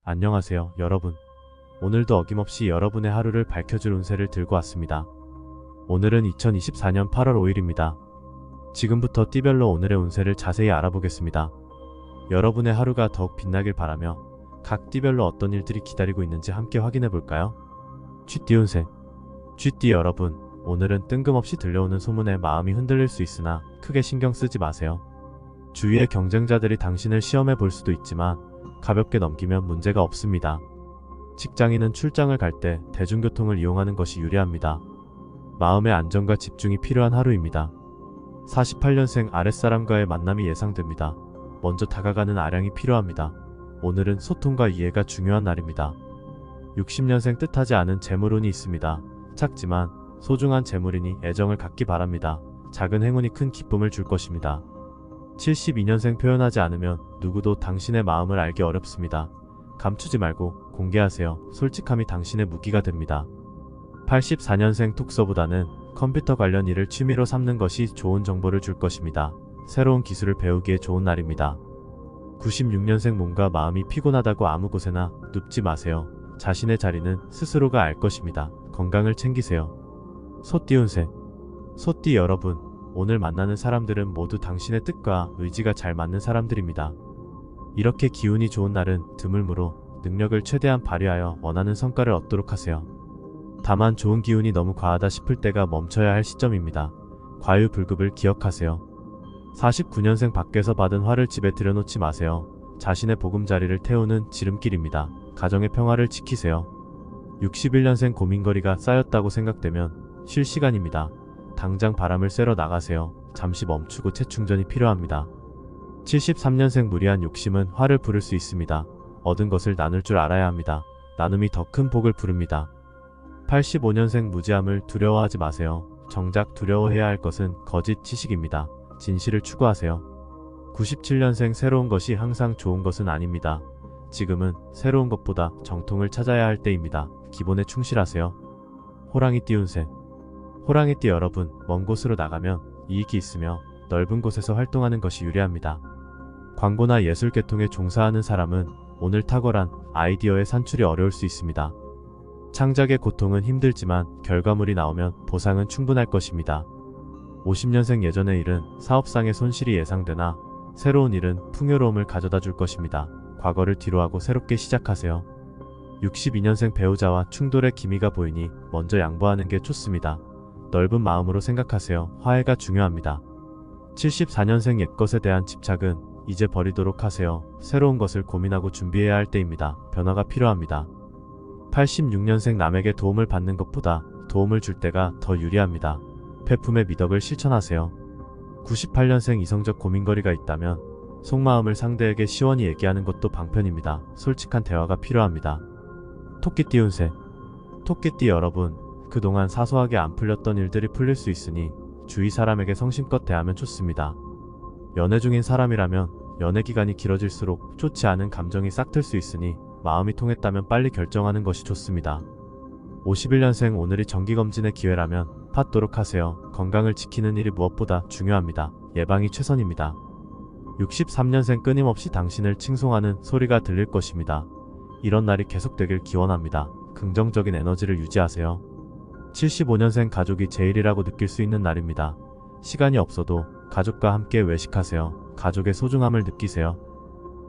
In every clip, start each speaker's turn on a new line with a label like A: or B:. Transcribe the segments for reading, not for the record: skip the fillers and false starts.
A: 안녕하세요, 여러분. 오늘도 어김없이 여러분의 하루를 밝혀줄 운세를 들고 왔습니다. 오늘은 2024년 8월 5일입니다. 지금부터 띠별로 오늘의 운세를 자세히 알아보겠습니다. 여러분의 하루가 더욱 빛나길 바라며 각 띠별로 어떤 일들이 기다리고 있는지 함께 확인해 볼까요? 쥐띠 운세. 쥐띠 여러분, 오늘은 뜬금없이 들려오는 소문에 마음이 흔들릴 수 있으나 크게 신경 쓰지 마세요. 주위의 경쟁자들이 당신을 시험해 볼 수도 있지만 가볍게 넘기면 문제가 없습니다. 직장인은 출장을 갈 때 대중교통을 이용하는 것이 유리합니다. 마음의 안정과 집중이 필요한 하루입니다. 48년생 아랫사람과의 만남이 예상됩니다. 먼저 다가가는 아량이 필요합니다. 오늘은 소통과 이해가 중요한 날입니다. 60년생 뜻하지 않은 재물운이 있습니다. 작지만 소중한 재물이니 애정을 갖기 바랍니다. 작은 행운이 큰 기쁨을 줄 것입니다. 72년생 표현하지 않으면 누구도 당신의 마음을 알기 어렵습니다. 감추지 말고 공개하세요. 솔직함이 당신의 무기가 됩니다. 84년생 톡서보다는 컴퓨터 관련 일을 취미로 삼는 것이 좋은 정보를 줄 것입니다. 새로운 기술을 배우기에 좋은 날입니다. 96년생 몸과 마음이 피곤하다고 아무 곳에나 눕지 마세요. 자신의 자리는 스스로가 알 것입니다. 건강을 챙기세요. 소띠 운세. 소띠 여러분, 오늘 만나는 사람들은 모두 당신의 뜻과 의지가 잘 맞는 사람들입니다. 이렇게 기운이 좋은 날은 드물므로 능력을 최대한 발휘하여 원하는 성과를 얻도록 하세요. 다만 좋은 기운이 너무 과하다 싶을 때가 멈춰야 할 시점입니다. 과유불급을 기억하세요. 49년생 밖에서 받은 화를 집에 들여놓지 마세요. 자신의 보금자리를 태우는 지름길입니다. 가정의 평화를 지키세요. 61년생 고민거리가 쌓였다고 생각되면 쉴 시간입니다. 당장 바람을 쐬러 나가세요. 잠시 멈추고 재충전이 필요합니다. 73년생 무리한 욕심은 화를 부를 수 있습니다. 얻은 것을 나눌 줄 알아야 합니다. 나눔이 더 큰 복을 부릅니다. 85년생 무지함을 두려워하지 마세요. 정작 두려워해야 할 것은 거짓 지식입니다. 진실을 추구하세요. 97년생 새로운 것이 항상 좋은 것은 아닙니다. 지금은 새로운 것보다 정통을 찾아야 할 때입니다. 기본에 충실하세요. 호랑이띠 운세. 호랑이띠 여러분, 먼 곳으로 나가면 이익이 있으며 넓은 곳에서 활동하는 것이 유리합니다. 광고나 예술계통에 종사하는 사람은 오늘 탁월한 아이디어의 산출이 어려울 수 있습니다. 창작의 고통은 힘들지만 결과물이 나오면 보상은 충분할 것입니다. 50년생 예전의 일은 사업상의 손실이 예상되나 새로운 일은 풍요로움을 가져다 줄 것입니다. 과거를 뒤로하고 새롭게 시작하세요. 62년생 배우자와 충돌의 기미가 보이니 먼저 양보하는 게 좋습니다. 넓은 마음으로 생각하세요. 화해가 중요합니다. 74년생 옛것에 대한 집착은 이제 버리도록 하세요. 새로운 것을 고민하고 준비해야 할 때입니다. 변화가 필요합니다. 86년생 남에게 도움을 받는 것보다 도움을 줄 때가 더 유리합니다. 폐품의 미덕을 실천하세요. 98년생 이성적 고민거리가 있다면 속마음을 상대에게 시원히 얘기하는 것도 방편입니다. 솔직한 대화가 필요합니다. 토끼띠 운세. 토끼띠 여러분, 그동안 사소하게 안 풀렸던 일들이 풀릴 수 있으니 주위 사람에게 성심껏 대하면 좋습니다. 연애 중인 사람이라면 연애 기간이 길어질수록 좋지 않은 감정이 싹틀 수 있으니 마음이 통했다면 빨리 결정하는 것이 좋습니다. 51년생 오늘이 정기검진의 기회라면 받도록 하세요. 건강을 지키는 일이 무엇보다 중요합니다. 예방이 최선입니다. 63년생 끊임없이 당신을 칭송하는 소리가 들릴 것입니다. 이런 날이 계속되길 기원합니다. 긍정적인 에너지를 유지하세요. 75년생 가족이 제일이라고 느낄 수 있는 날입니다. 시간이 없어도 가족과 함께 외식하세요. 가족의 소중함을 느끼세요.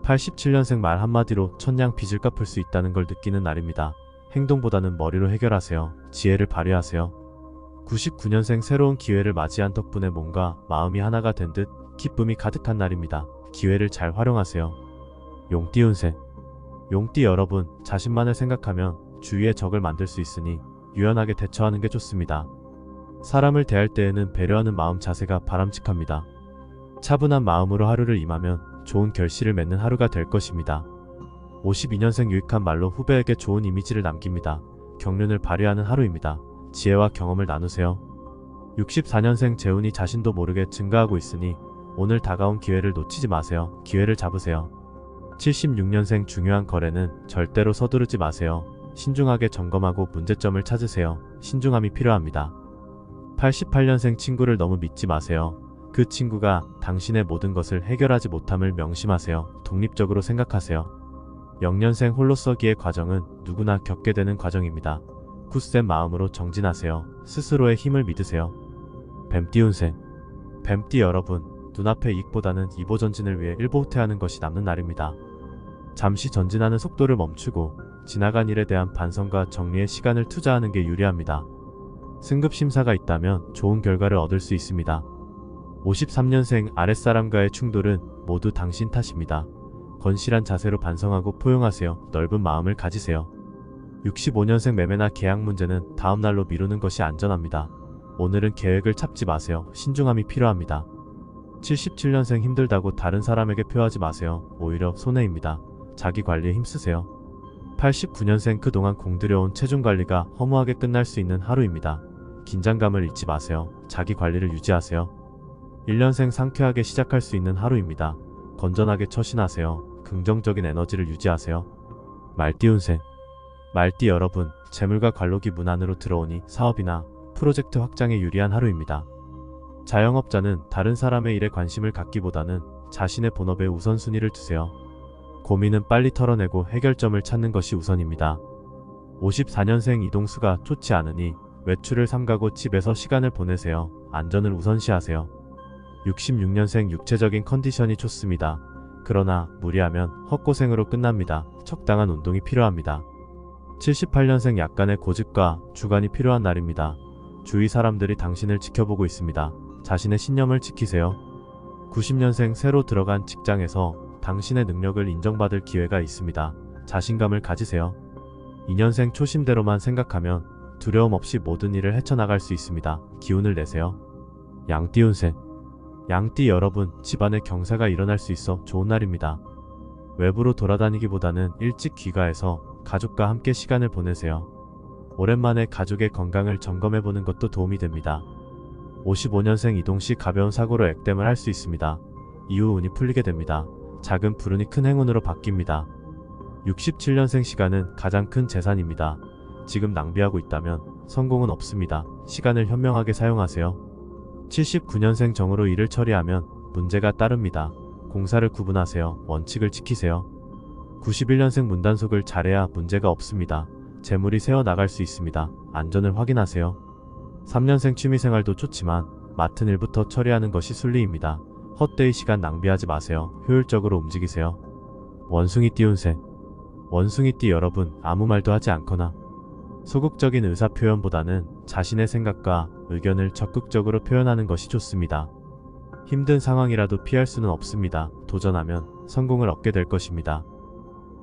A: 87년생 말 한마디로 천냥 빚을 갚을 수 있다는 걸 느끼는 날입니다. 행동보다는 머리로 해결하세요. 지혜를 발휘하세요. 99년생 새로운 기회를 맞이한 덕분에 몸과 마음이 하나가 된 듯 기쁨이 가득한 날입니다. 기회를 잘 활용하세요. 용띠 운세. 용띠 여러분, 자신만을 생각하면 주위의 적을 만들 수 있으니 유연하게 대처하는 게 좋습니다. 사람을 대할 때에는 배려하는 마음 자세가 바람직합니다. 차분한 마음으로 하루를 임하면 좋은 결실을 맺는 하루가 될 것입니다. 52년생 유익한 말로 후배에게 좋은 이미지를 남깁니다. 경륜을 발휘하는 하루입니다. 지혜와 경험을 나누세요. 64년생 재운이 자신도 모르게 증가하고 있으니 오늘 다가온 기회를 놓치지 마세요. 기회를 잡으세요. 76년생 중요한 거래는 절대로 서두르지 마세요. 신중하게 점검하고 문제점을 찾으세요. 신중함이 필요합니다. 88년생 친구를 너무 믿지 마세요. 그 친구가 당신의 모든 것을 해결하지 못함을 명심하세요. 독립적으로 생각하세요. 영년생 홀로서기의 과정은 누구나 겪게 되는 과정입니다. 굳센 마음으로 정진하세요. 스스로의 힘을 믿으세요. 뱀띠 운세. 뱀띠 여러분, 눈앞의 이익보다는 이보 전진을 위해 일보 후퇴하는 것이 남는 날입니다. 잠시 전진하는 속도를 멈추고 지나간 일에 대한 반성과 정리에 시간을 투자하는 게 유리합니다. 승급 심사가 있다면 좋은 결과를 얻을 수 있습니다. 53년생 아랫사람과의 충돌은 모두 당신 탓입니다. 건실한 자세로 반성하고 포용하세요. 넓은 마음을 가지세요. 65년생 매매나 계약 문제는 다음 날로 미루는 것이 안전합니다. 오늘은 계획을 잡지 마세요. 신중함이 필요합니다. 77년생 힘들다고 다른 사람에게 표하지 마세요. 오히려 손해입니다. 자기 관리에 힘쓰세요. 89년생 그동안 공들여온 체중 관리가 허무하게 끝날 수 있는 하루입니다. 긴장감을 잃지 마세요. 자기 관리를 유지하세요. 1년생 상쾌하게 시작할 수 있는 하루입니다. 건전하게 처신하세요. 긍정적인 에너지를 유지하세요. 말띠 운세. 말띠 여러분, 재물과 관록이 문 안으로 들어오니 사업이나 프로젝트 확장에 유리한 하루입니다. 자영업자는 다른 사람의 일에 관심을 갖기보다는 자신의 본업에 우선순위를 두세요. 고민은 빨리 털어내고 해결점을 찾는 것이 우선입니다. 54년생 이동수가 좋지 않으니 외출을 삼가고 집에서 시간을 보내세요. 안전을 우선시하세요. 66년생 육체적인 컨디션이 좋습니다. 그러나 무리하면 헛고생으로 끝납니다. 적당한 운동이 필요합니다. 78년생 약간의 고집과 주관이 필요한 날입니다. 주위 사람들이 당신을 지켜보고 있습니다. 자신의 신념을 지키세요. 90년생 새로 들어간 직장에서 당신의 능력을 인정받을 기회가 있습니다. 자신감을 가지세요. 2년생 초심대로만 생각하면 두려움 없이 모든 일을 헤쳐나갈 수 있습니다. 기운을 내세요. 양띠 운세. 양띠 여러분, 집안에 경사가 일어날 수 있어 좋은 날입니다. 외부로 돌아다니기보다는 일찍 귀가해서 가족과 함께 시간을 보내세요. 오랜만에 가족의 건강을 점검해보는 것도 도움이 됩니다. 55년생 이동시 가벼운 사고로 액땜을 할 수 있습니다. 이후 운이 풀리게 됩니다. 작은 불운이 큰 행운으로 바뀝니다. 67년생 시간은 가장 큰 재산입니다. 지금 낭비하고 있다면 성공은 없습니다. 시간을 현명하게 사용하세요. 79년생 정으로 일을 처리하면 문제가 따릅니다. 공사를 구분하세요. 원칙을 지키세요. 91년생 문단속을 잘해야 문제가 없습니다. 재물이 새어나갈 수 있습니다. 안전을 확인하세요. 3년생 취미생활도 좋지만 맡은 일부터 처리하는 것이 순리입니다. 헛되이 시간 낭비하지 마세요. 효율적으로 움직이세요. 원숭이띠 운세. 원숭이띠 여러분, 아무 말도 하지 않거나 소극적인 의사표현보다는 자신의 생각과 의견을 적극적으로 표현하는 것이 좋습니다. 힘든 상황이라도 피할 수는 없습니다. 도전하면 성공을 얻게 될 것입니다.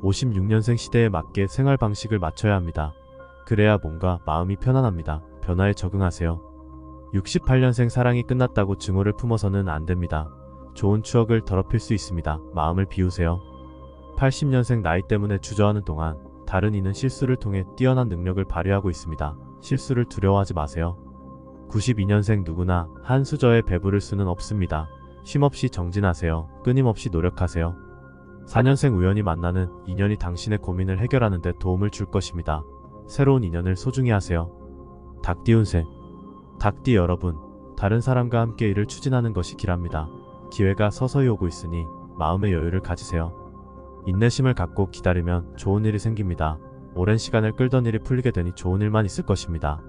A: 56년생 시대에 맞게 생활 방식을 맞춰야 합니다. 그래야 몸과 마음이 편안합니다. 변화에 적응하세요. 68년생 사랑이 끝났다고 증오를 품어서는 안 됩니다. 좋은 추억을 더럽힐 수 있습니다. 마음을 비우세요. 80년생 나이 때문에 주저하는 동안 다른 이는 실수를 통해 뛰어난 능력을 발휘하고 있습니다. 실수를 두려워하지 마세요. 92년생 누구나 한 수저에 배부를 수는 없습니다. 쉼없이 정진하세요. 끊임없이 노력하세요. 4년생 우연히 만나는 인연이 당신의 고민을 해결하는 데 도움을 줄 것입니다. 새로운 인연을 소중히 하세요. 닭띠 운세. 닭띠 여러분, 다른 사람과 함께 일을 추진하는 것이 길합니다. 기회가 서서히 오고 있으니 마음의 여유를 가지세요. 인내심을 갖고 기다리면 좋은 일이 생깁니다. 오랜 시간을 끌던 일이 풀리게 되니 좋은 일만 있을 것입니다.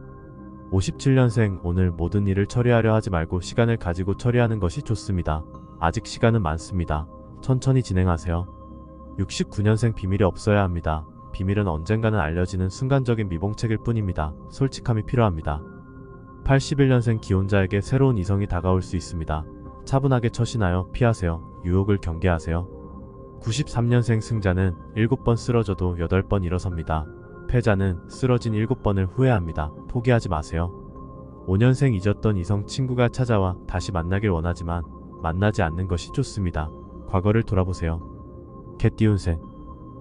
A: 57년생 오늘 모든 일을 처리하려 하지 말고 시간을 가지고 처리하는 것이 좋습니다. 아직 시간은 많습니다. 천천히 진행하세요. 69년생 비밀이 없어야 합니다. 비밀은 언젠가는 알려지는 순간적인 미봉책일 뿐입니다. 솔직함이 필요합니다. 81년생 기혼자에게 새로운 이성이 다가올 수 있습니다. 차분하게 처신하여 피하세요. 유혹을 경계하세요. 93년생 승자는 7번 쓰러져도 8번 일어섭니다. 패자는 쓰러진 7번을 후회합니다. 포기하지 마세요. 5년생 잊었던 이성 친구가 찾아와 다시 만나길 원하지만 만나지 않는 것이 좋습니다. 과거를 돌아보세요. 개띠 운세.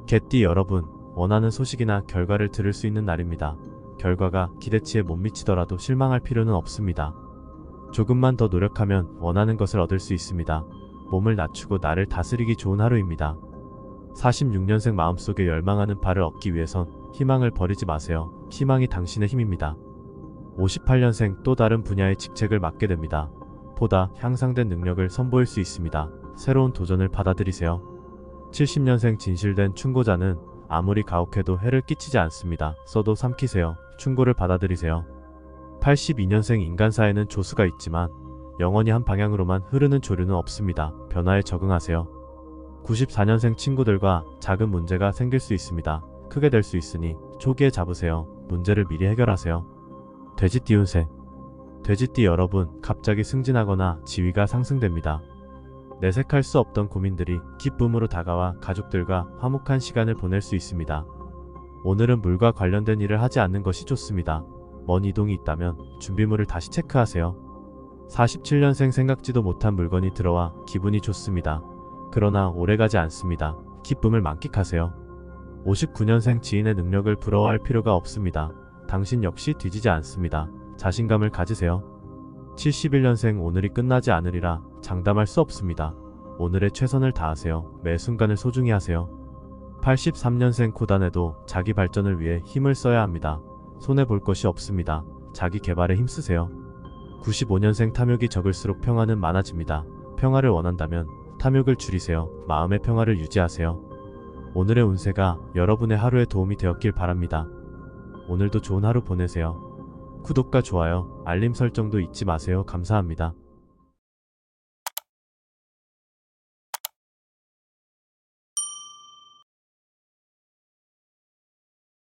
A: 개띠 여러분, 원하는 소식이나 결과를 들을 수 있는 날입니다. 결과가 기대치에 못 미치더라도 실망할 필요는 없습니다. 조금만 더 노력하면 원하는 것을 얻을 수 있습니다. 몸을 낮추고 나를 다스리기 좋은 하루입니다. 46년생 마음속에 열망하는 바를 얻기 위해선 희망을 버리지 마세요. 희망이 당신의 힘입니다. 58년생 또 다른 분야의 직책을 맡게 됩니다. 보다 향상된 능력을 선보일 수 있습니다. 새로운 도전을 받아들이세요. 70년생 진실된 충고자는 아무리 가혹해도 해를 끼치지 않습니다. 써도 삼키세요. 충고를 받아들이세요. 82년생 인간사에는 조수가 있지만 영원히 한 방향으로만 흐르는 조류는 없습니다. 변화에 적응하세요. 94년생 친구들과 작은 문제가 생길 수 있습니다. 크게 될 수 있으니 초기에 잡으세요. 문제를 미리 해결하세요. 돼지띠 운세. 돼지띠 여러분, 갑자기 승진하거나 지위가 상승됩니다. 내색할 수 없던 고민들이 기쁨으로 다가와 가족들과 화목한 시간을 보낼 수 있습니다. 오늘은 물과 관련된 일을 하지 않는 것이 좋습니다. 먼 이동이 있다면 준비물을 다시 체크하세요. 47년생 생각지도 못한 물건이 들어와 기분이 좋습니다. 그러나 오래가지 않습니다. 기쁨을 만끽하세요. 59년생 지인의 능력을 부러워할 필요가 없습니다. 당신 역시 뒤지지 않습니다. 자신감을 가지세요. 71년생 오늘이 끝나지 않으리라 장담할 수 없습니다. 오늘의 최선을 다하세요. 매 순간을 소중히 하세요. 83년생 고단해도 자기 발전을 위해 힘을 써야 합니다. 손해볼 것이 없습니다. 자기 개발에 힘쓰세요. 95년생 탐욕이 적을수록 평화는 많아집니다. 평화를 원한다면 탐욕을 줄이세요. 마음의 평화를 유지하세요. 오늘의 운세가 여러분의 하루에 도움이 되었길 바랍니다. 오늘도 좋은 하루 보내세요. 구독과 좋아요, 알림 설정도 잊지 마세요. 감사합니다.